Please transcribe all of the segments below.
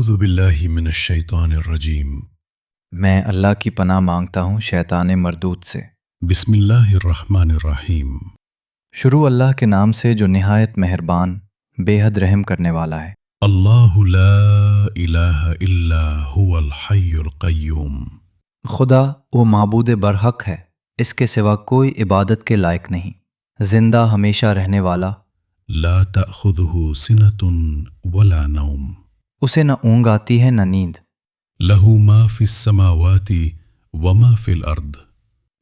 اعوذ باللہ من الشیطان الرجیم۔ میں اللہ کی پناہ مانگتا ہوں شیطان مردود سے۔ بسم اللہ الرحمن الرحیم۔ شروع اللہ کے نام سے جو نہایت مہربان بے حد رحم کرنے والا ہے۔ اللہ لا الہ الا هو الحی القیوم۔ خدا وہ معبود برحق ہے، اس کے سوا کوئی عبادت کے لائق نہیں، زندہ ہمیشہ رہنے والا، لا تأخذہ سنة ولا نوم۔ اسے نہ اونگ آتی ہے نہ نیند۔ لہ ما فی السماوات وما فی الارض۔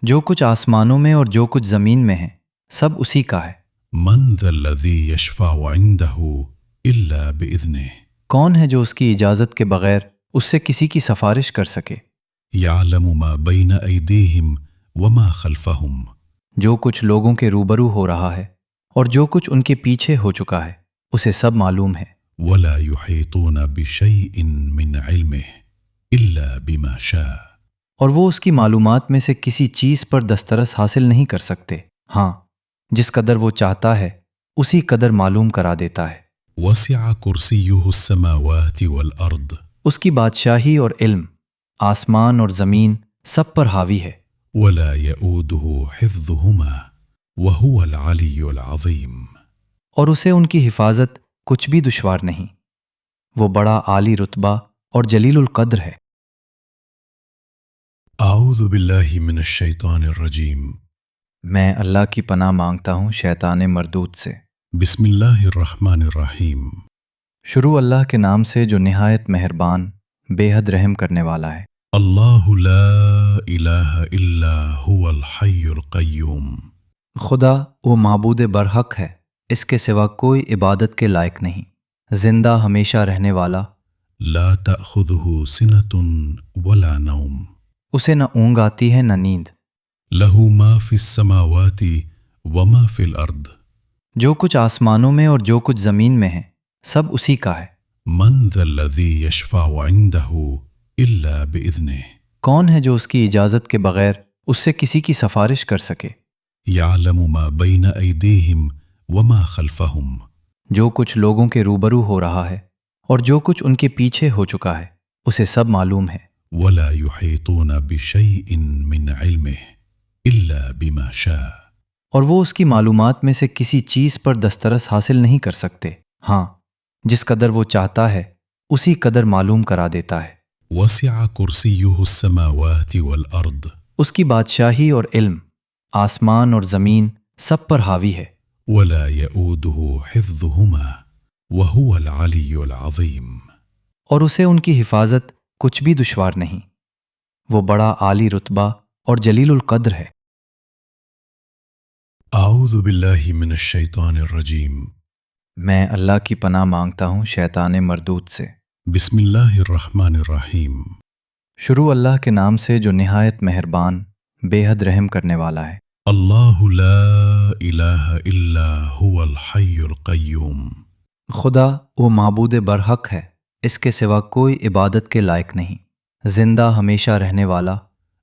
جو کچھ آسمانوں میں اور جو کچھ زمین میں ہے سب اسی کا ہے۔ من ذا الذی یشفع عندہ الا باذنہ۔ کون ہے جو اس کی اجازت کے بغیر اس سے کسی کی سفارش کر سکے؟ یعلم ما بین ایدیہم وما خلفہم۔ جو کچھ لوگوں کے روبرو ہو رہا ہے اور جو کچھ ان کے پیچھے ہو چکا ہے اسے سب معلوم ہے۔ ولا یحیطون بشیء من علمہ الا بما شاء۔ اور وہ اس کی معلومات میں سے کسی چیز پر دسترس حاصل نہیں کر سکتے، ہاں جس قدر وہ چاہتا ہے اسی قدر معلوم کرا دیتا ہے۔ وسع کرسیہ السماوات والارض۔ اس کی بادشاہی اور علم آسمان اور زمین سب پر حاوی ہے۔ ولا یؤودہ حفظہما وہو العلی العظیم۔ اور اسے ان کی حفاظت کچھ بھی دشوار نہیں، وہ بڑا عالی رتبہ اور جلیل القدر ہے۔ اعوذ باللہ من الشیطان الرجیم۔ میں اللہ کی پناہ مانگتا ہوں شیطان مردود سے۔ بسم اللہ الرحمن الرحیم۔ شروع اللہ کے نام سے جو نہایت مہربان بے حد رحم کرنے والا ہے۔ اللہ لا الہ الا هو الحی القیوم۔ خدا وہ معبود برحق ہے، اس کے سوا کوئی عبادت کے لائق نہیں، زندہ ہمیشہ رہنے والا، لا تأخذہ سنة ولا نوم۔ اسے نہ اونگ آتی ہے نہ نیند۔ لہ ما فی السماوات وما فی الارض۔ جو کچھ آسمانوں میں اور جو کچھ زمین میں ہے سب اسی کا ہے۔ من ذا الذی یشفع عندہ الا باذنہ۔ کون ہے جو اس کی اجازت کے بغیر اس سے کسی کی سفارش کر سکے؟ یعلم ما بین ایدیہم وما خلفہم۔ جو کچھ لوگوں کے روبرو ہو رہا ہے اور جو کچھ ان کے پیچھے ہو چکا ہے اسے سب معلوم ہے۔ ولا یحیطون بشیء من علمہ الا بما شاء۔ اور وہ اس کی معلومات میں سے کسی چیز پر دسترس حاصل نہیں کر سکتے، ہاں جس قدر وہ چاہتا ہے اسی قدر معلوم کرا دیتا ہے۔ وسع کرسیہ السماوات والارض۔ اس کی بادشاہی اور علم آسمان اور زمین سب پر حاوی ہے۔ ولا یؤودہ حفظہما وہو العلی العظیم۔ اور اسے ان کی حفاظت کچھ بھی دشوار نہیں، وہ بڑا عالی رتبہ اور جلیل القدر ہے۔ اعوذ باللہ من الشیطان الرجیم۔ میں اللہ کی پناہ مانگتا ہوں شیطان مردود سے۔ بسم اللہ الرحمن الرحیم۔ شروع اللہ کے نام سے جو نہایت مہربان بے حد رحم کرنے والا ہے۔ اللہ لا الہ الا هو الحی القیوم۔ خدا وہ معبود برحق ہے، اس کے سوا کوئی عبادت کے لائق نہیں، زندہ ہمیشہ رہنے والا،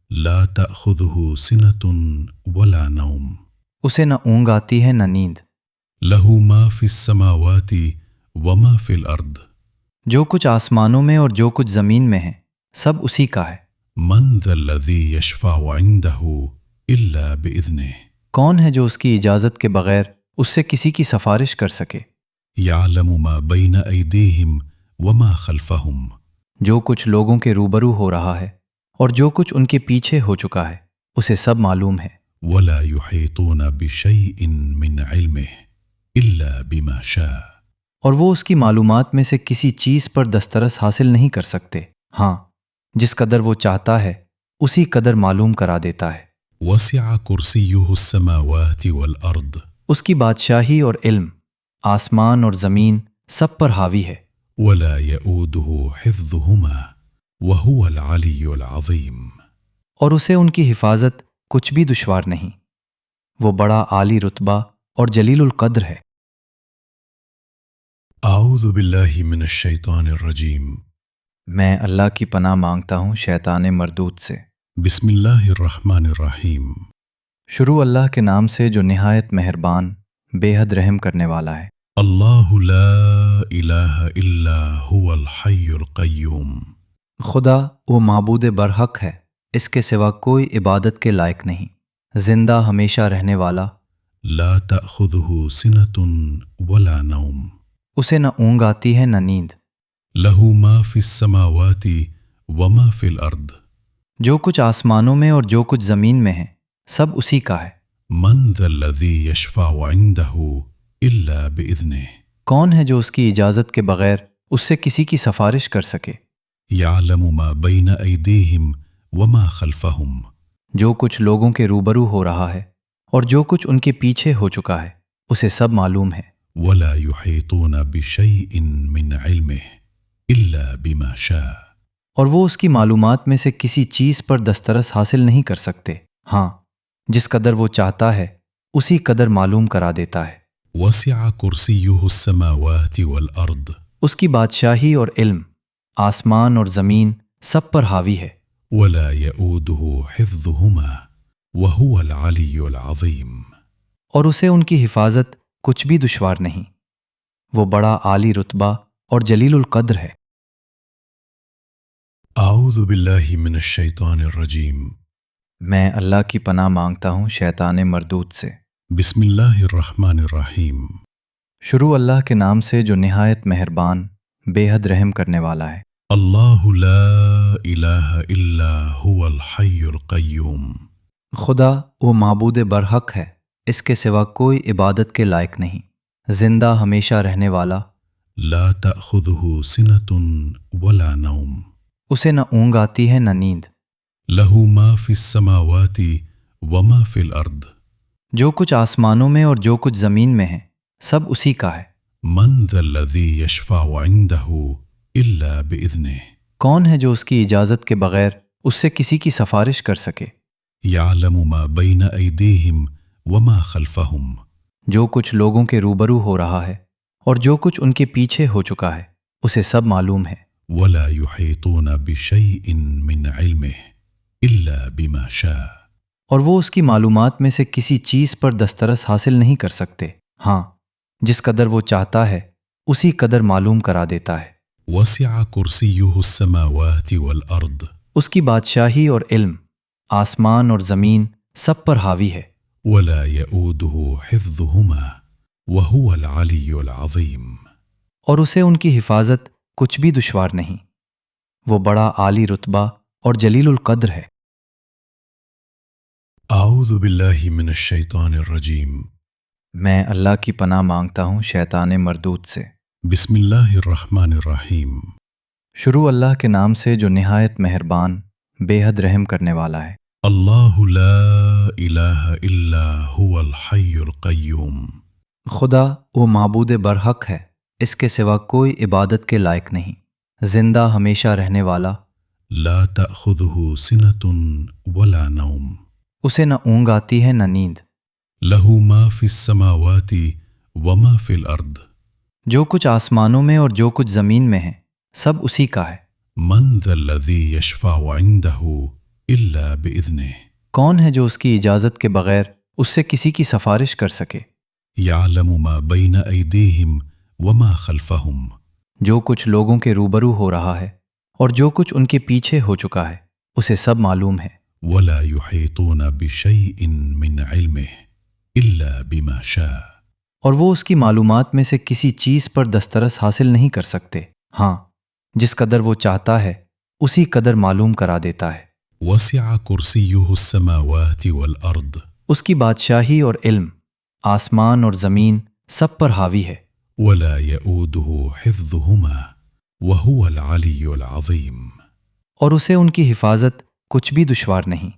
لا تأخذہ سنة ولا نوم۔ اسے نہ اونگ آتی ہے نہ نیند۔ لہ ما فی السماوات وما فی الارض۔ جو کچھ آسمانوں میں اور جو کچھ زمین میں ہے سب اسی کا ہے۔ من ذا الذی یشفع عندہ الا باذنہ۔ کون ہے جو اس کی اجازت کے بغیر اس سے کسی کی سفارش کر سکے؟ یعلم ما بین ایدیہم وما خلفہم۔ جو کچھ لوگوں کے روبرو ہو رہا ہے اور جو کچھ ان کے پیچھے ہو چکا ہے اسے سب معلوم ہے۔ ولا یحیطون بشیء من علمہ الا بما شاء۔ اور وہ اس کی معلومات میں سے کسی چیز پر دسترس حاصل نہیں کر سکتے، ہاں جس قدر وہ چاہتا ہے اسی قدر معلوم کرا دیتا ہے۔ وسع کرسیہ السماوات والارض۔ اس کی بادشاہی اور علم آسمان اور زمین سب پر حاوی ہے۔ ولا یؤودہ حفظہما وہو العلی العظیم۔ اور اسے ان کی حفاظت کچھ بھی دشوار نہیں، وہ بڑا عالی رتبہ اور جلیل القدر ہے۔ اعوذ باللہ من الشیطان الرجیم۔ میں اللہ کی پناہ مانگتا ہوں شیطان مردود سے۔ بسم اللہ الرحمن الرحیم۔ شروع اللہ کے نام سے جو نہایت مہربان بے حد رحم کرنے والا ہے۔ اللہ لا الہ الا هو الحی القیوم. خدا وہ معبود برحق ہے، اس کے سوا کوئی عبادت کے لائق نہیں، زندہ ہمیشہ رہنے والا، لا تأخذه سنة ولا نوم. اسے نہ اونگ آتی ہے نہ نیند، له ما في السماوات وما في الأرض. جو کچھ آسمانوں میں اور جو کچھ زمین میں ہے سب اسی کا ہے۔ من ذا الذي يشفع عنده إلا بإذنه. کون ہے جو اس کی اجازت کے بغیر اس سے کسی کی سفارش کر سکے؟ يعلم ما بين أيديهم وما خلفهم. جو کچھ لوگوں کے روبرو ہو رہا ہے اور جو کچھ ان کے پیچھے ہو چکا ہے اسے سب معلوم ہے۔ ولا يحيطون بشيء من علمه إلا بما شاء. اور وہ اس کی معلومات میں سے کسی چیز پر دسترس حاصل نہیں کر سکتے، ہاں جس قدر وہ چاہتا ہے اسی قدر معلوم کرا دیتا ہے۔ وسع كرسيه السماوات والأرض. اس کی بادشاہی اور علم آسمان اور زمین سب پر حاوی ہے۔ ولا يؤوده حفظهما وهو العلي العظيم. اور اسے ان کی حفاظت کچھ بھی دشوار نہیں، وہ بڑا عالی رتبہ اور جلیل القدر ہے۔ اعوذ باللہ من الشیطان الرجیم. میں اللہ کی پناہ مانگتا ہوں شیطان مردود سے۔ بسم اللہ الرحمن الرحیم. شروع اللہ کے نام سے جو نہایت مہربان بے حد رحم کرنے والا ہے۔ اللہ لا الہ الا هو الحی القیوم. خدا وہ معبود برحق ہے، اس کے سوا کوئی عبادت کے لائق نہیں، زندہ ہمیشہ رہنے والا، لا تأخذه سنة ولا نوم. اسے نہ اونگ آتی ہے نہ نیند، له ما في السماوات وما في الأرض. جو کچھ آسمانوں میں اور جو کچھ زمین میں ہے سب اسی کا ہے۔ من ذا الذي يشفع عنده إلا بإذنه. کون ہے جو اس کی اجازت کے بغیر اس سے کسی کی سفارش کر سکے؟ يعلم ما بين أيديهم وما خلفهم. جو کچھ لوگوں کے روبرو ہو رہا ہے اور جو کچھ ان کے پیچھے ہو چکا ہے اسے سب معلوم ہے۔ ولا يحيطون بشيء من علمه إلا بما شاء. اور وہ اس کی معلومات میں سے کسی چیز پر دسترس حاصل نہیں کر سکتے، ہاں جس قدر وہ چاہتا ہے اسی قدر معلوم کرا دیتا ہے۔ وسع كرسيه السماوات والأرض. اس کی بادشاہی اور علم آسمان اور زمین سب پر حاوی ہے۔ ولا يؤوده حفظهما وهو العلي العظيم. اور اسے ان کی حفاظت کچھ بھی دشوار نہیں، وہ بڑا عالی رتبہ اور جلیل القدر ہے۔ اعوذ باللہ من الشیطان الرجیم. میں اللہ کی پناہ مانگتا ہوں شیطان مردود سے۔ بسم اللہ الرحمن الرحیم. شروع اللہ کے نام سے جو نہایت مہربان بے حد رحم کرنے والا ہے۔ اللہ لا الہ الا هو الحی القیوم. خدا وہ معبود برحق ہے، اس کے سوا کوئی عبادت کے لائق نہیں، زندہ ہمیشہ رہنے والا، لا تأخذه سنة ولا نوم. اسے نہ اونگ آتی ہے نہ نیند، له ما في السماوات وما في الأرض. جو کچھ آسمانوں میں اور جو کچھ زمین میں ہے سب اسی کا ہے۔ من ذا الذي يشفع عنده إلا بإذنه. کون ہے جو اس کی اجازت کے بغیر اس سے کسی کی سفارش کر سکے؟ يعلم ما بين أيديهم وما خلفهم. جو کچھ لوگوں کے روبرو ہو رہا ہے اور جو کچھ ان کے پیچھے ہو چکا ہے اسے سب معلوم ہے۔ ولا يحيطون بشيء من علمه إلا بما شاء. اور وہ اس کی معلومات میں سے کسی چیز پر دسترس حاصل نہیں کر سکتے، ہاں جس قدر وہ چاہتا ہے اسی قدر معلوم کرا دیتا ہے۔ وسع كرسيه السماوات والأرض. اس کی بادشاہی اور علم آسمان اور زمین سب پر حاوی ہے۔ ولا يؤوده حفظهما وهو العلي العظيم. اور اسے ان کی حفاظت کچھ بھی دشوار نہیں،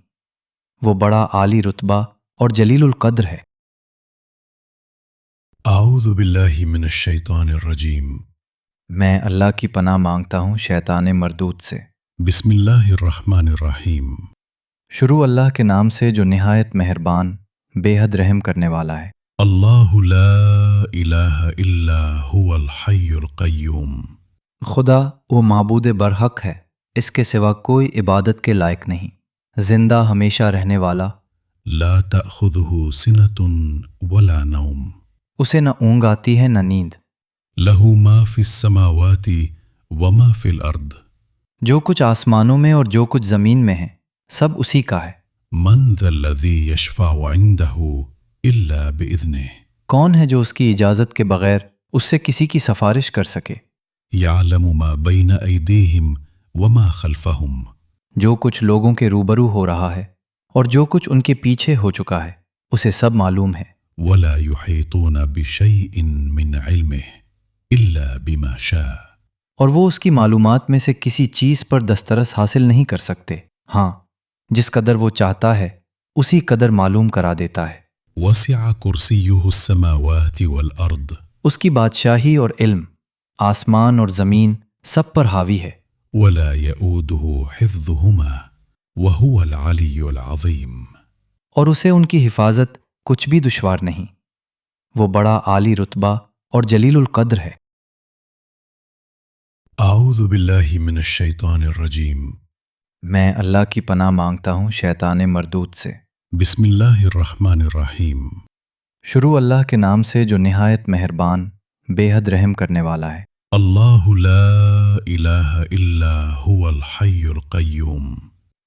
وہ بڑا عالی رتبہ اور جلیل القدر ہے۔ اعوذ باللہ من الشیطان الرجیم. میں اللہ کی پناہ مانگتا ہوں شیطان مردود سے۔ بسم اللہ الرحمن الرحیم. شروع اللہ کے نام سے جو نہایت مہربان بے حد رحم کرنے والا ہے۔ اللہ لا الہ الا هو الحی القیوم. خدا وہ معبود برحق ہے، اس کے سوا کوئی عبادت کے لائق نہیں، زندہ ہمیشہ رہنے والا، لا تأخذه سنة ولا نوم. اسے نہ اونگ آتی ہے نہ نیند۔ له ما في السماوات وما في الأرض جو کچھ آسمانوں میں اور جو کچھ زمین میں ہے سب اسی کا ہے۔ من ذا الذي يشفع عنده إلا بإذنه کون ہے جو اس کی اجازت کے بغیر اس سے کسی کی سفارش کر سکے؟ يعلم ما بين أيديهم وما خلفهم جو کچھ لوگوں کے روبرو ہو رہا ہے اور جو کچھ ان کے پیچھے ہو چکا ہے اسے سب معلوم ہے۔ ولا يحيطون بشيء من علمه إلا بما شاء اور وہ اس کی معلومات میں سے کسی چیز پر دسترس حاصل نہیں کر سکتے، ہاں جس قدر وہ چاہتا ہے اسی قدر معلوم کرا دیتا ہے۔ وسع كرسيه السماوات والأرض اس کی بادشاہی اور علم آسمان اور زمین سب پر حاوی ہے۔ ولا يؤوده حفظهما وهو العلي العظيم اور اسے ان کی حفاظت کچھ بھی دشوار نہیں، وہ بڑا عالی رتبہ اور جلیل القدر ہے۔ اعوذ باللہ من الشیطان الرجیم میں اللہ کی پناہ مانگتا ہوں شیطان مردود سے۔ بسم اللہ الرحمن الرحیم شروع اللہ کے نام سے جو نہایت مہربان بے حد رحم کرنے والا ہے۔ اللہ لا الہ الا هو الحی القیوم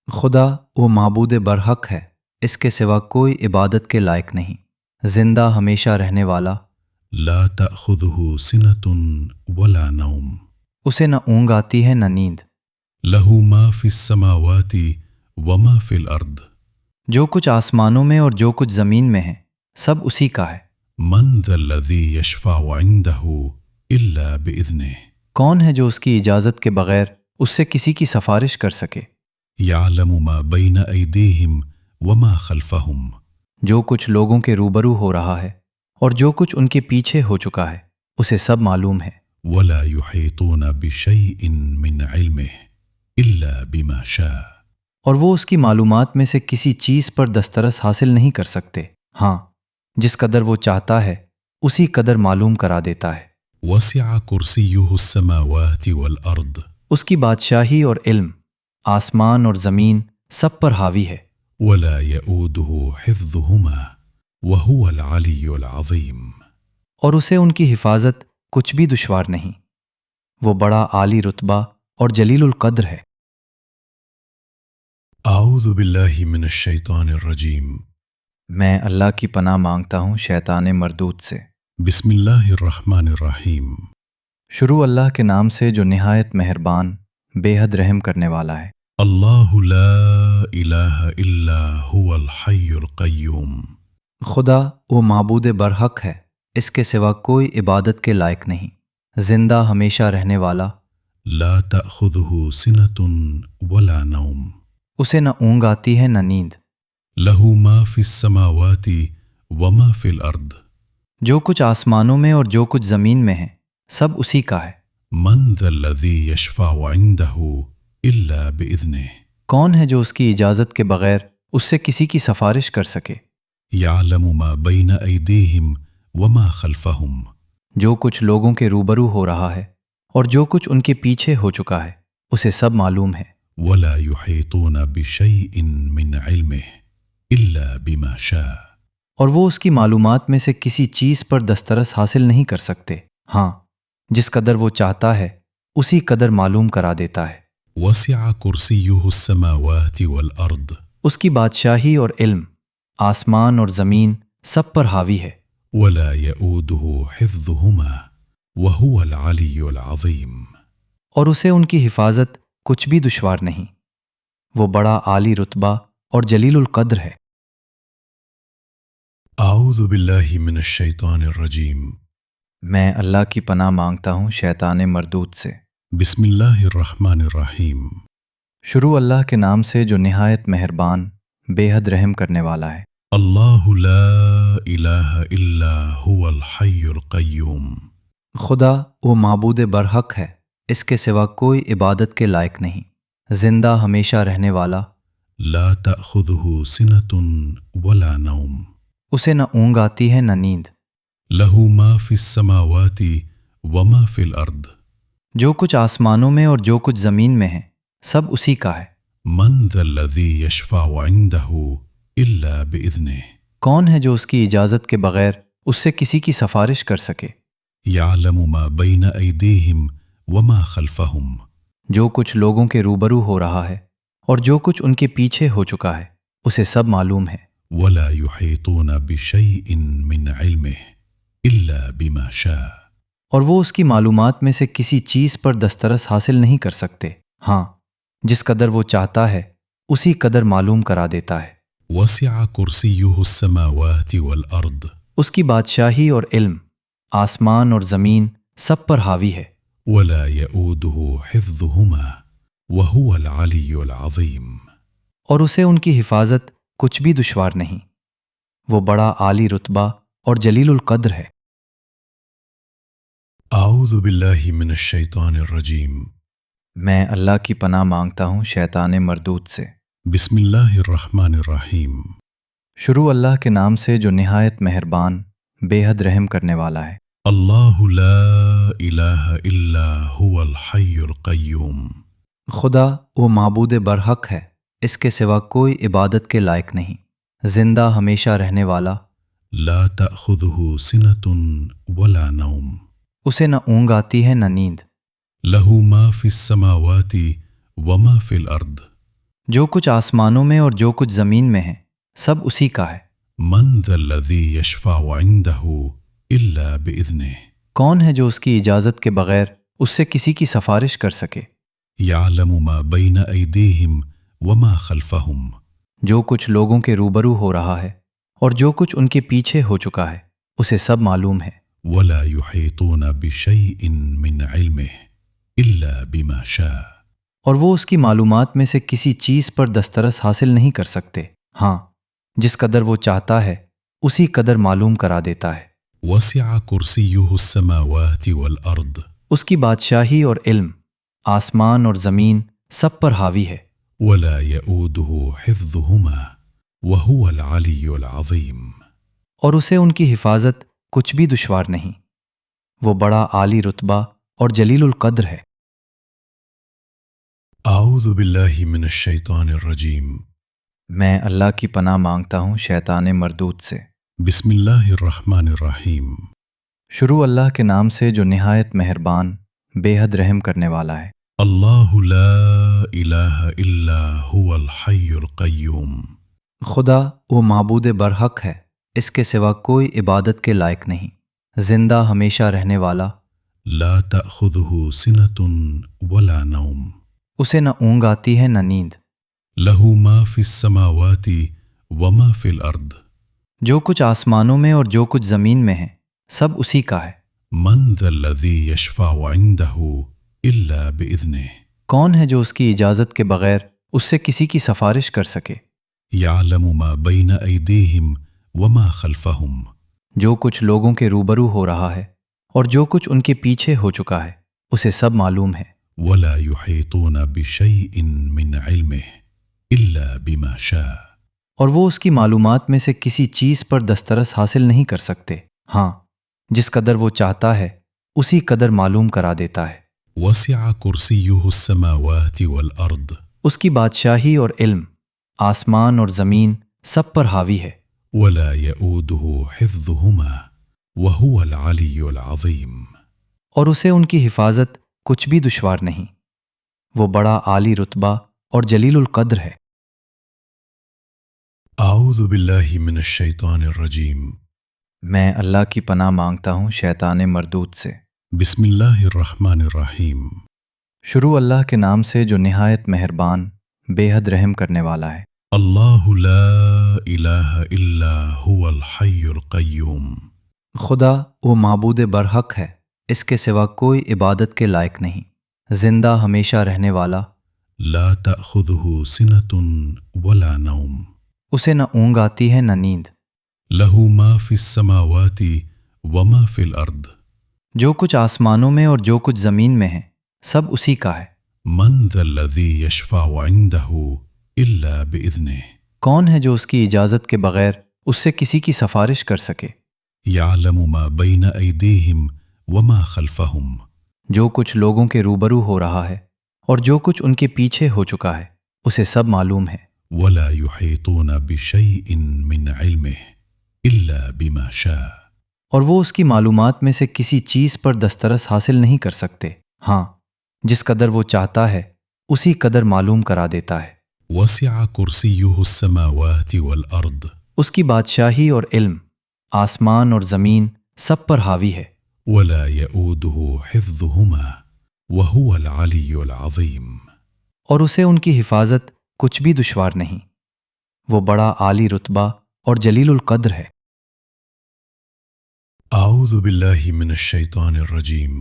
خدا وہ معبود برحق ہے، اس کے سوا کوئی عبادت کے لائق نہیں، زندہ ہمیشہ رہنے والا، لا تأخذه سنة ولا نوم اسے نہ اونگ آتی ہے نہ نیند۔ له ما في السماوات وما في الأرض جو کچھ آسمانوں میں اور جو کچھ زمین میں ہے سب اسی کا ہے۔ من ذا الذي يشفع عنده إلا بإذنه کون ہے جو اس کی اجازت کے بغیر اس سے کسی کی سفارش کر سکے؟ يعلم ما بين أيديهم وما خلفهم جو کچھ لوگوں کے روبرو ہو رہا ہے اور جو کچھ ان کے پیچھے ہو چکا ہے اسے سب معلوم ہے۔ ولا يحيطون بشيء من علمه إلا بما شاء اور وہ اس کی معلومات میں سے کسی چیز پر دسترس حاصل نہیں کر سکتے، ہاں جس قدر وہ چاہتا ہے اسی قدر معلوم کرا دیتا ہے۔ وسع كرسيه السماوات والأرض اس کی بادشاہی اور علم آسمان اور زمین سب پر حاوی ہے۔ ولا يؤوده حفظهما وهو العلي العظيم اور اسے ان کی حفاظت کچھ بھی دشوار نہیں، وہ بڑا عالی رتبہ اور جلیل القدر ہے۔ اعوذ باللہ من الشیطان الرجیم میں اللہ کی پناہ مانگتا ہوں شیطان مردود سے۔ بسم اللہ الرحمن الرحیم شروع اللہ کے نام سے جو نہایت مہربان بے حد رحم کرنے والا ہے۔ اللہ لا الہ الا هو الحی القیوم خدا وہ معبود برحق ہے، اس کے سوا کوئی عبادت کے لائق نہیں، زندہ ہمیشہ رہنے والا، لا تأخذه سنة ولا نوم اسے نہ اونگ آتی ہے نہ نیند۔ له ما في السماوات وما في الأرض جو کچھ آسمانوں میں اور جو کچھ زمین میں ہے سب اسی کا ہے۔ من ذا الذي يشفع عنده إلا بإذنه کون ہے جو اس کی اجازت کے بغیر اس سے کسی کی سفارش کر سکے؟ يعلم ما بين أيديهم وما خلفهم جو کچھ لوگوں کے روبرو ہو رہا ہے اور جو کچھ ان کے پیچھے ہو چکا ہے اسے سب معلوم ہے۔ ولا يحيطون بشيء من علمه إلا بما شاء اور وہ اس کی معلومات میں سے کسی چیز پر دسترس حاصل نہیں کر سکتے، ہاں جس قدر وہ چاہتا ہے اسی قدر معلوم کرا دیتا ہے۔ وسع كرسيه السماوات والأرض اس کی بادشاہی اور علم آسمان اور زمین سب پر حاوی ہے۔ ولا يؤوده حفظهما وهو العلي العظيم اور اسے ان کی حفاظت کچھ بھی دشوار نہیں، وہ بڑا عالی رتبہ اور جلیل القدر ہے۔ اعوذ باللہ من الشیطان الرجیم میں اللہ کی پناہ مانگتا ہوں شیطان مردود سے۔ بسم اللہ الرحمن الرحیم شروع اللہ کے نام سے جو نہایت مہربان بے حد رحم کرنے والا ہے۔ اللہ لا الہ الا هو الحی القیوم خدا وہ معبود برحق ہے، اس کے سوا کوئی عبادت کے لائق نہیں، زندہ ہمیشہ رہنے والا، لا تأخذه سنة ولا نوم اسے نہ اونگ آتی ہے نہ نیند۔ له ما في السماوات وما في الأرض جو کچھ آسمانوں میں اور جو کچھ زمین میں ہے سب اسی کا ہے۔ من ذا الذي يشفع عنده إلا بإذنه کون ہے جو اس کی اجازت کے بغیر اس سے کسی کی سفارش کر سکے۔ يعلم ما بين أيديهم وما خلفهم جو کچھ لوگوں کے روبرو ہو رہا ہے اور جو کچھ ان کے پیچھے ہو چکا ہے اسے سب معلوم ہے۔ ولا يحيطون بشيء من علمه إلا بما شاء اور وہ اس کی معلومات میں سے کسی چیز پر دسترس حاصل نہیں کر سکتے، ہاں جس قدر وہ چاہتا ہے اسی قدر معلوم کرا دیتا ہے۔ وسع كرسيه السماوات والأرض اس کی بادشاہی اور علم آسمان اور زمین سب پر حاوی ہے۔ ولا يؤوده حفظهما وهو العلي العظيم اور اسے ان کی حفاظت کچھ بھی دشوار نہیں، وہ بڑا عالی رتبہ اور جلیل القدر ہے۔ أعوذ بالله من الشيطان الرجيم میں اللہ کی پناہ مانگتا ہوں شیطان مردود سے۔ بسم الله الرحمن الرحيم شروع اللہ کے نام سے جو نہایت مہربان بے حد رحم کرنے والا ہے۔ الله لا إله إلا هو الحي القيوم خدا وہ معبود برحق ہے، اس کے سوا کوئی عبادت کے لائق نہیں، زندہ ہمیشہ رہنے والا، لا تأخذه سنة ولا نوم اسے نہ اونگ آتی ہے نہ نیند۔ له ما في السماوات وما في الأرض جو کچھ آسمانوں میں اور جو کچھ زمین میں ہے سب اسی کا ہے۔ من ذا الذي يشفع عنده إلا بإذنه کون ہے جو اس کی اجازت کے بغیر اس سے کسی کی سفارش کر سکے؟ يعلم ما بين أيديهم وما خلفهم جو کچھ لوگوں کے روبرو ہو رہا ہے اور جو کچھ ان کے پیچھے ہو چکا ہے اسے سب معلوم ہے۔ ولا يحيطون بشيء من علمه إلا بما شاء اور وہ اس کی معلومات میں سے کسی چیز پر دسترس حاصل نہیں کر سکتے، ہاں جس قدر وہ چاہتا ہے اسی قدر معلوم کرا دیتا ہے۔ وسع كرسيه السماوات والأرض اس کی بادشاہی اور علم آسمان اور زمین سب پر حاوی ہے۔ ولا يؤوده حفظهما وهو العلي العظيم اور اسے ان کی حفاظت کچھ بھی دشوار نہیں، وہ بڑا عالی رتبہ اور جلیل القدر ہے۔ أعوذ بالله من الشيطان الرجيم میں اللہ کی پناہ مانگتا ہوں شیطان مردود سے۔ بسم الله الرحمن الرحيم شروع اللہ کے نام سے جو نہایت مہربان بے حد رحم کرنے والا ہے۔ الله لا إله إلا هو الحي القيوم خدا وہ معبود برحق ہے، اس کے سوا کوئی عبادت کے لائق نہیں، زندہ ہمیشہ رہنے والا، لا تأخذه سنة ولا نوم اسے نہ اونگ آتی ہے نہ نیند۔ له ما في السماوات وما في الأرض جو کچھ آسمانوں میں اور جو کچھ زمین میں ہے سب اسی کا ہے۔ من ذا الذي يشفع عنده إلا بإذنه کون ہے جو اس کی اجازت کے بغیر اس سے کسی کی سفارش کر سکے؟ يعلم ما بين أيديهم وما خلفهم جو کچھ لوگوں کے روبرو ہو رہا ہے اور جو کچھ ان کے پیچھے ہو چکا ہے اسے سب معلوم ہے۔ ولا يحيطون بشيء من علمه إلا بما شاء اور وہ اس کی معلومات میں سے کسی چیز پر دسترس حاصل نہیں کر سکتے، ہاں جس قدر وہ چاہتا ہے اسی قدر معلوم کرا دیتا ہے۔ وسع كرسيه السماوات والأرض اس کی بادشاہی اور علم آسمان اور زمین سب پر حاوی ہے۔ ولا يؤوده حفظهما وهو العلي العظيم اور اسے ان کی حفاظت کچھ بھی دشوار نہیں، وہ بڑا عالی رتبہ اور جلیل القدر ہے۔ أعوذ بالله من الشيطان الرجيم میں اللہ کی پناہ مانگتا ہوں شیطان مردود سے۔ بسم الله الرحمن الرحيم شروع اللہ کے نام سے جو نہایت مہربان بے حد رحم کرنے والا ہے۔ الله لا إله إلا هو الحي القيوم خدا وہ معبود برحق ہے، اس کے سوا کوئی عبادت کے لائق نہیں، زندہ ہمیشہ رہنے والا، لا تأخذه سنة ولا نوم اسے نہ اونگ آتی ہے نہ نیند۔ له ما في السماوات وما في الأرض جو کچھ آسمانوں میں اور جو کچھ زمین میں ہے سب اسی کا ہے۔ من ذا الذي يشفع عنده إلا بإذنه کون ہے جو اس کی اجازت کے بغیر اس سے کسی کی سفارش کر سکے؟ يعلم ما بين أيديهم وما خلفهم جو کچھ لوگوں کے روبرو ہو رہا ہے اور جو کچھ ان کے پیچھے ہو چکا ہے اسے سب معلوم ہے۔ ولا يحيطون بشيء من علمه إلا بما شاء اور وہ اس کی معلومات میں سے کسی چیز پر دسترس حاصل نہیں کر سکتے، ہاں جس قدر وہ چاہتا ہے اسی قدر معلوم کرا دیتا ہے۔ وسع كرسيه السماوات والأرض اس کی بادشاہی اور علم آسمان اور زمین سب پر حاوی ہے، ولا يؤوده حفظهما وهو العلي العظيم۔ اور اسے ان کی حفاظت کچھ بھی دشوار نہیں، وہ بڑا عالی رتبہ اور جلیل القدر ہے۔ اعوذ باللہ من الشیطان الرجیم،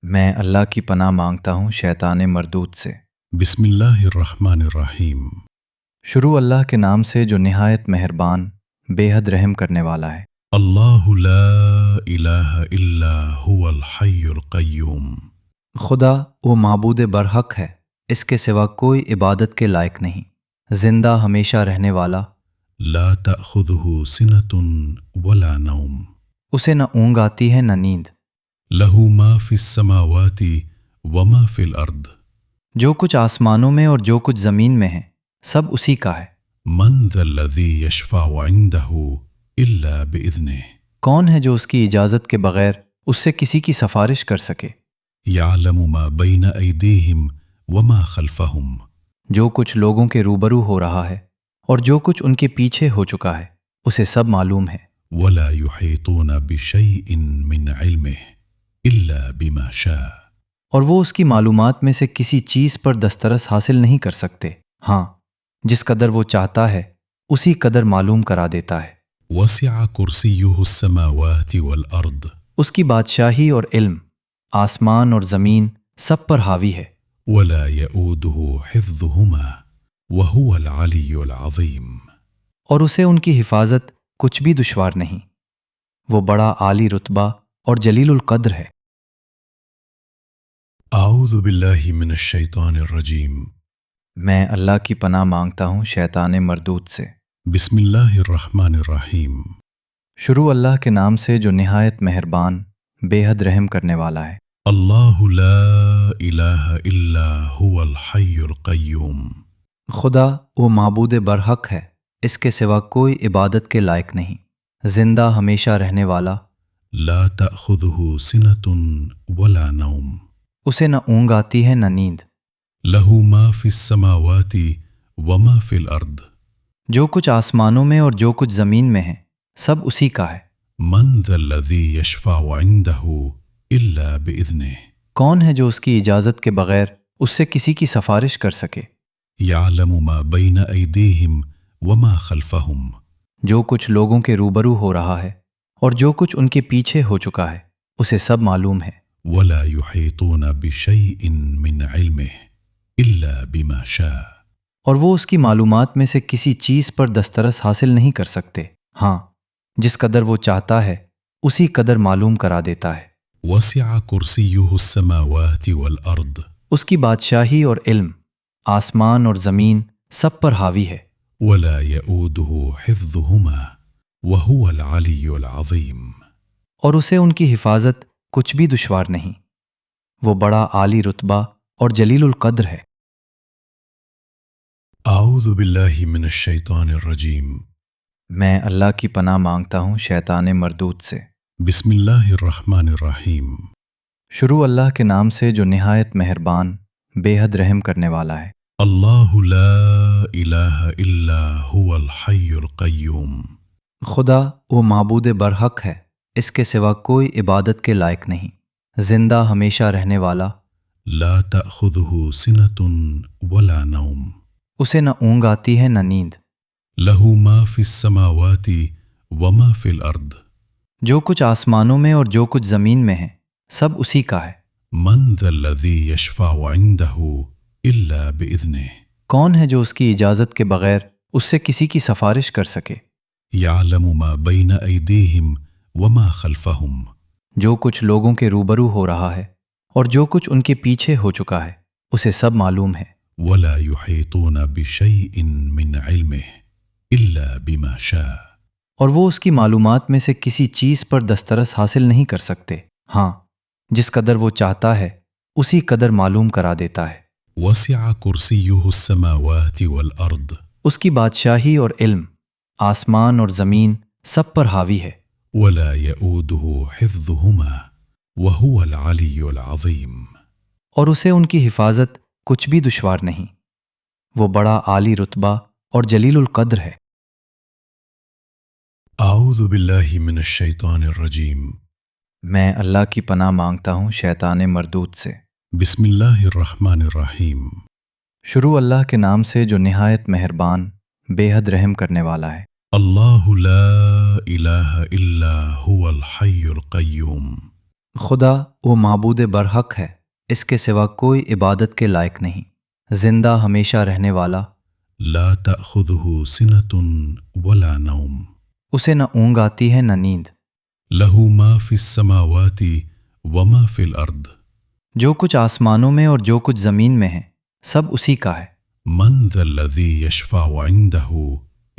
میں اللہ کی پناہ مانگتا ہوں شیطان مردود سے۔ بسم اللہ الرحمن الرحیم، شروع اللہ کے نام سے جو نہایت مہربان بے حد رحم کرنے والا ہے۔ اللہ لا الہ الا هو الحی القیوم، خدا وہ معبود برحق ہے، اس کے سوا کوئی عبادت کے لائق نہیں، زندہ ہمیشہ رہنے والا، لا تأخذہ سنة ولا نوم، اسے نہ اونگ آتی ہے نہ نیند، لہ ما فی السماوات وما فی الارض، جو کچھ آسمانوں میں اور جو کچھ زمین میں ہے سب اسی کا ہے۔ من ذا الذی یشفع عندہ الا باذنہ، کون ہے جو اس کی اجازت کے بغیر اس سے کسی کی سفارش کر سکے؟ یعلم ما بین ایدیہم وما خلفہم، جو کچھ لوگوں کے روبرو ہو رہا ہے اور جو کچھ ان کے پیچھے ہو چکا ہے اسے سب معلوم ہے۔ ولا يحيطون بشيء من علمه الا بما شاء، اور وہ اس کی معلومات میں سے کسی چیز پر دسترس حاصل نہیں کر سکتے، ہاں جس قدر وہ چاہتا ہے اسی قدر معلوم کرا دیتا ہے۔ وسع كرسيه السماوات والارض اس کی بادشاہی اور علم آسمان اور زمین سب پر حاوی ہے، ولا يؤوده حفظهما وهو العلي العظيم، اور اسے ان کی حفاظت کچھ بھی دشوار نہیں، وہ بڑا عالی رتبہ اور جلیل القدر ہے۔ اعوذ باللہ من الشیطان الرجیم، میں اللہ کی پناہ مانگتا ہوں شیطان مردود سے۔ بسم اللہ الرحمن الرحیم، شروع اللہ کے نام سے جو نہایت مہربان بے حد رحم کرنے والا ہے۔ اللہ لا الہ الا هو الحی القیوم، خدا وہ معبود برحق ہے، اس کے سوا کوئی عبادت کے لائق نہیں، زندہ ہمیشہ رہنے والا، لا تأخذہ سنة ولا نوم، اسے نہ اونگ آتی ہے نہ نیند، لہ ما فی السماوات وما فی الارض، جو کچھ آسمانوں میں اور جو کچھ زمین میں ہے سب اسی کا ہے۔ من ذا الذی یشفع عندہ الا باذنہ، کون ہے جو اس کی اجازت کے بغیر اس سے کسی کی سفارش کر سکے؟ یعلم ما بین ایدیہم وما خلفہم، جو کچھ لوگوں کے روبرو ہو رہا ہے اور جو کچھ ان کے پیچھے ہو چکا ہے اسے سب معلوم ہے۔ ولا یحیطون بشیء من علمہ الا بما شاء، اور وہ اس کی معلومات میں سے کسی چیز پر دسترس حاصل نہیں کر سکتے، ہاں جس قدر وہ چاہتا ہے اسی قدر معلوم کرا دیتا ہے۔ وسع کرسیہ السماوات والارض اس کی بادشاہی اور علم آسمان اور زمین سب پر حاوی ہے، ولا يؤوده حفظهما وهو العلي العظيم، اور اسے ان کی حفاظت کچھ بھی دشوار نہیں، وہ بڑا عالی رتبہ اور جلیل القدر ہے۔ اعوذ باللہ من الشیطان الرجیم، میں اللہ کی پناہ مانگتا ہوں شیطان مردود سے۔ بسم اللہ الرحمن الرحیم، شروع اللہ کے نام سے جو نہایت مہربان بے حد رحم کرنے والا ہے۔ اللہ لا الہ الا هو الحی القیوم، خدا وہ معبود برحق ہے، اس کے سوا کوئی عبادت کے لائق نہیں، زندہ ہمیشہ رہنے والا، لا تأخذہ سنة ولا نوم، اسے نہ اونگ آتی ہے نہ نیند، لہ ما فی السماوات وما فی الارض، جو کچھ آسمانوں میں اور جو کچھ زمین میں ہے سب اسی کا ہے۔ من ذا الذی یشفع عندہ الا باذنہ، کون ہے جو اس کی اجازت کے بغیر اس سے کسی کی سفارش کر سکے؟ یعلم ما بین ایدیہم وما خلفہم، جو کچھ لوگوں کے روبرو ہو رہا ہے اور جو کچھ ان کے پیچھے ہو چکا ہے اسے سب معلوم ہے۔ ولا يحيطون بشيء من علمه الا بما شاء، اور وہ اس کی معلومات میں سے کسی چیز پر دسترس حاصل نہیں کر سکتے، ہاں جس قدر وہ چاہتا ہے اسی قدر معلوم کرا دیتا ہے۔ وسع کرسیہ السماوات والارض اس کی بادشاہی اور علم آسمان اور زمین سب پر حاوی ہے، ولا يؤوده حفظهما وهو العلي العظيم. اور اسے ان کی حفاظت کچھ بھی دشوار نہیں، وہ بڑا عالی رتبہ اور جلیل القدر ہے۔ اعوذ باللہ من الشیطان الرجیم. میں اللہ کی پناہ مانگتا ہوں شیطان مردود سے۔ بسم اللہ الرحمن الرحیم. شروع اللہ کے نام سے جو نہایت مہربان، بے حد رحم کرنے والا ہے۔ اللہ لا الہ الا هو الحی القیوم. خدا وہ معبود برحق ہے، اس کے سوا کوئی عبادت کے لائق نہیں، زندہ ہمیشہ رہنے والا، لا تأخذه سنة ولا نوم. اسے نہ اونگ آتی ہے نہ نیند۔ له ما في السماوات وما في الأرض. جو کچھ آسمانوں میں اور جو کچھ زمین میں ہے سب اسی کا ہے۔ من ذا الذي يشفع عنده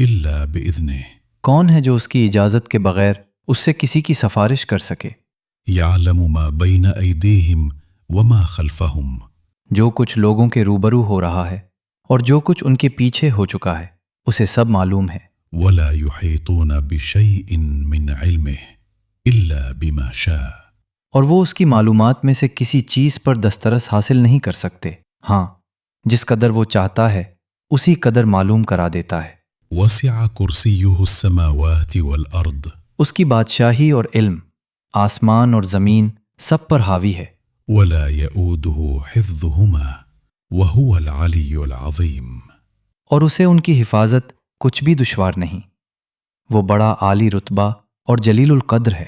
إلا بإذنه. کون ہے جو اس کی اجازت کے بغیر اس سے کسی کی سفارش کر سکے؟ يعلم ما بين أيديهم وما خلفهم. جو کچھ لوگوں کے روبرو ہو رہا ہے اور جو کچھ ان کے پیچھے ہو چکا ہے اسے سب معلوم ہے۔ ولا يحيطون بشيء من علمه إلا بما شاء. اور وہ اس کی معلومات میں سے کسی چیز پر دسترس حاصل نہیں کر سکتے، ہاں جس قدر وہ چاہتا ہے اسی قدر معلوم کرا دیتا ہے۔ وسع كرسيه السماوات والأرض. اس کی بادشاہی اور علم آسمان اور زمین سب پر حاوی ہے۔ ولا يؤوده حفظهما وهو العلي العظيم. اور اسے ان کی حفاظت کچھ بھی دشوار نہیں، وہ بڑا عالی رتبہ اور جلیل القدر ہے۔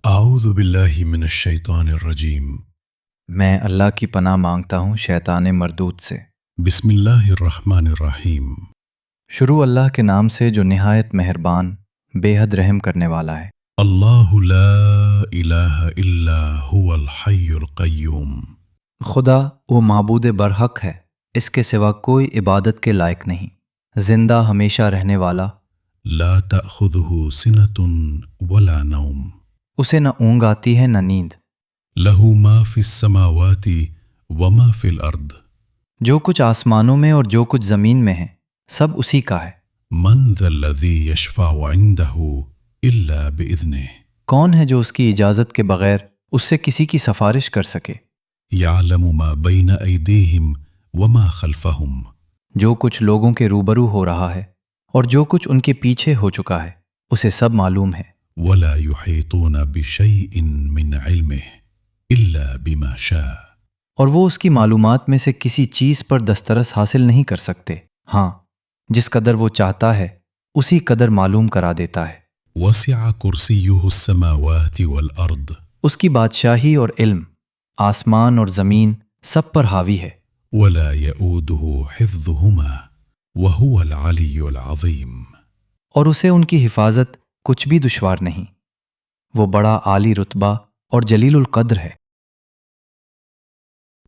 اعوذ باللہ من الشیطان الرجیم. میں اللہ کی پناہ مانگتا ہوں شیطان مردود سے۔ بسم اللہ الرحمن الرحیم. شروع اللہ کے نام سے جو نہایت مہربان، بے حد رحم کرنے والا ہے۔ اللہ لا الہ الا هو الحی القیوم. خدا وہ معبود برحق ہے، اس کے سوا کوئی عبادت کے لائق نہیں، زندہ ہمیشہ رہنے والا، لا تأخذه سنة ولا نوم. اسے نہ اونگ آتی ہے نہ نیند۔ له ما في السماوات وما في الأرض. جو کچھ آسمانوں میں اور جو کچھ زمین میں ہے سب اسی کا ہے۔ من ذا الذي يشفع عنده إلا بإذنه. کون ہے جو اس کی اجازت کے بغیر اس سے کسی کی سفارش کر سکے؟ يعلم ما بين أيديهم وما خلفهم. جو کچھ لوگوں کے روبرو ہو رہا ہے اور جو کچھ ان کے پیچھے ہو چکا ہے اسے سب معلوم ہے۔ ولا يحيطون بشيء من علمه إلا بما شاء. اور وہ اس کی معلومات میں سے کسی چیز پر دسترس حاصل نہیں کر سکتے، ہاں جس قدر وہ چاہتا ہے اسی قدر معلوم کرا دیتا ہے۔ وسع كرسيه السماوات والأرض. اس کی بادشاہی اور علم آسمان اور زمین سب پر حاوی ہے۔ ولا يؤوده حفظهما وهو العلي العظيم. اور اسے ان کی حفاظت کچھ بھی دشوار نہیں، وہ بڑا عالی رتبہ اور جلیل القدر ہے۔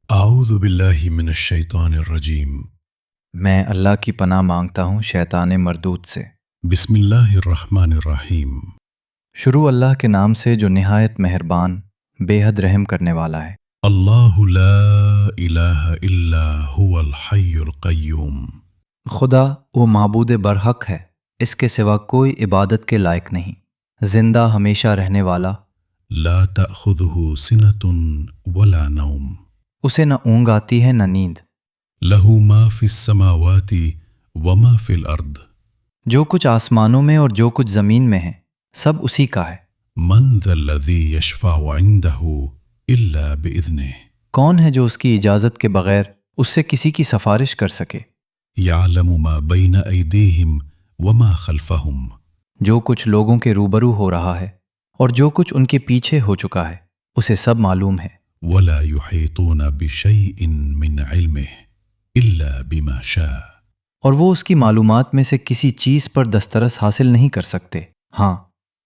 اعوذ باللہ من الشیطان الرجیم. میں اللہ کی پناہ مانگتا ہوں شیطان مردود سے۔ بسم اللہ الرحمن الرحیم. شروع اللہ کے نام سے جو نہایت مہربان، بے حد رحم کرنے والا ہے۔ اللہ لا الہ الا هو الحی القیوم. خدا وہ معبود برحق ہے، اس کے سوا کوئی عبادت کے لائق نہیں، زندہ ہمیشہ رہنے والا، لا تأخذه سنة ولا نوم. اسے نہ اونگ آتی ہے نہ نیند۔ له ما في السماوات وما في الأرض. جو کچھ آسمانوں میں اور جو کچھ زمین میں ہے سب اسی کا ہے۔ من ذا الذي يشفع عنده إلا بإذنه. کون ہے جو اس کی اجازت کے بغیر اس سے کسی کی سفارش کر سکے؟ يعلم ما بين أيديهم وما خلفهم. جو کچھ لوگوں کے روبرو ہو رہا ہے اور جو کچھ ان کے پیچھے ہو چکا ہے اسے سب معلوم ہے۔ ولا يحيطون بشيء من علمه إلا بما شاء. اور وہ اس کی معلومات میں سے کسی چیز پر دسترس حاصل نہیں کر سکتے، ہاں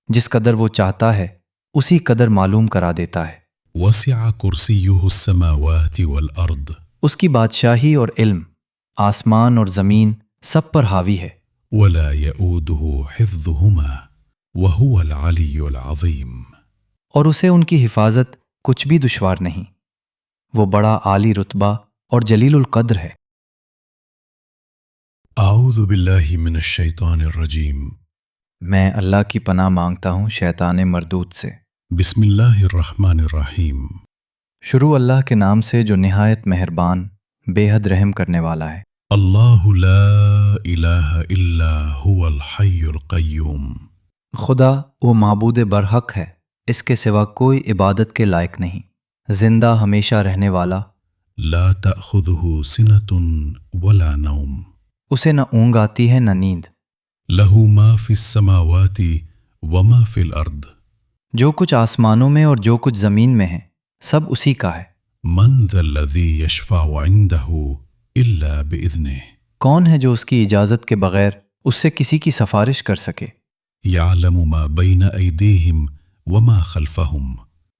جس قدر وہ چاہتا ہے اسی قدر معلوم کرا دیتا ہے۔ وسع كرسيه السماوات والأرض. اس کی بادشاہی اور علم آسمان اور زمین سب پر حاوی ہے۔ ولا يؤوده حفظهما وهو العلي العظيم. اور اسے ان کی حفاظت کچھ بھی دشوار نہیں، وہ بڑا عالی رتبہ اور جلیل القدر ہے۔ اعوذ باللہ من الشیطان الرجیم. میں اللہ کی پناہ مانگتا ہوں شیطان مردود سے۔ بسم اللہ الرحمن الرحیم۔ شروع اللہ کے نام سے جو نہایت مہربان، بے حد رحم کرنے والا ہے۔ اللہ لا الہ الا هو الحی القیوم۔ خدا وہ معبود برحق ہے، اس کے سوا کوئی عبادت کے لائق نہیں، زندہ ہمیشہ رہنے والا، لا تأخذہ سنۃ ولا نوم۔ اسے نہ اونگ آتی ہے نہ نیند۔ لہ ما فی السماوات وما فی الارض۔ جو کچھ آسمانوں میں اور جو کچھ زمین میں ہے سب اسی کا ہے۔ من ذا الذی یشفع عندہ الا باذنہ۔ کون ہے جو اس کی اجازت کے بغیر اس سے کسی کی سفارش کر سکے؟ یعلم ما بین ایدیہم وما خلفہم۔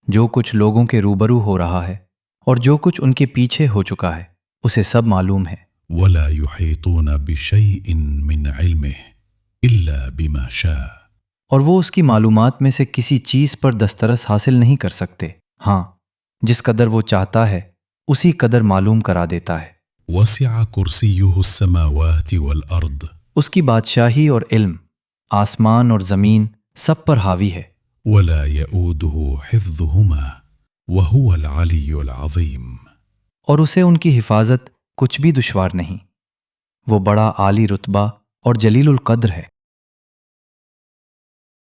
جو کچھ لوگوں کے روبرو ہو رہا ہے اور جو کچھ ان کے پیچھے ہو چکا ہے اسے سب معلوم ہے۔ ولا یحیطون بشیء من علمہ الا بما شاء۔ اور وہ اس کی معلومات میں سے کسی چیز پر دسترس حاصل نہیں کر سکتے، ہاں جس قدر وہ چاہتا ہے اسی قدر معلوم کرا دیتا ہے۔ وسع کرسیہ السماوات والارض۔ اس کی بادشاہی اور علم آسمان اور زمین سب پر حاوی ہے۔ ولا یؤودہ حفظہما وہو العلی العظیم۔ اور اسے ان کی حفاظت کچھ بھی دشوار نہیں، وہ بڑا عالی رتبہ اور جلیل القدر ہے۔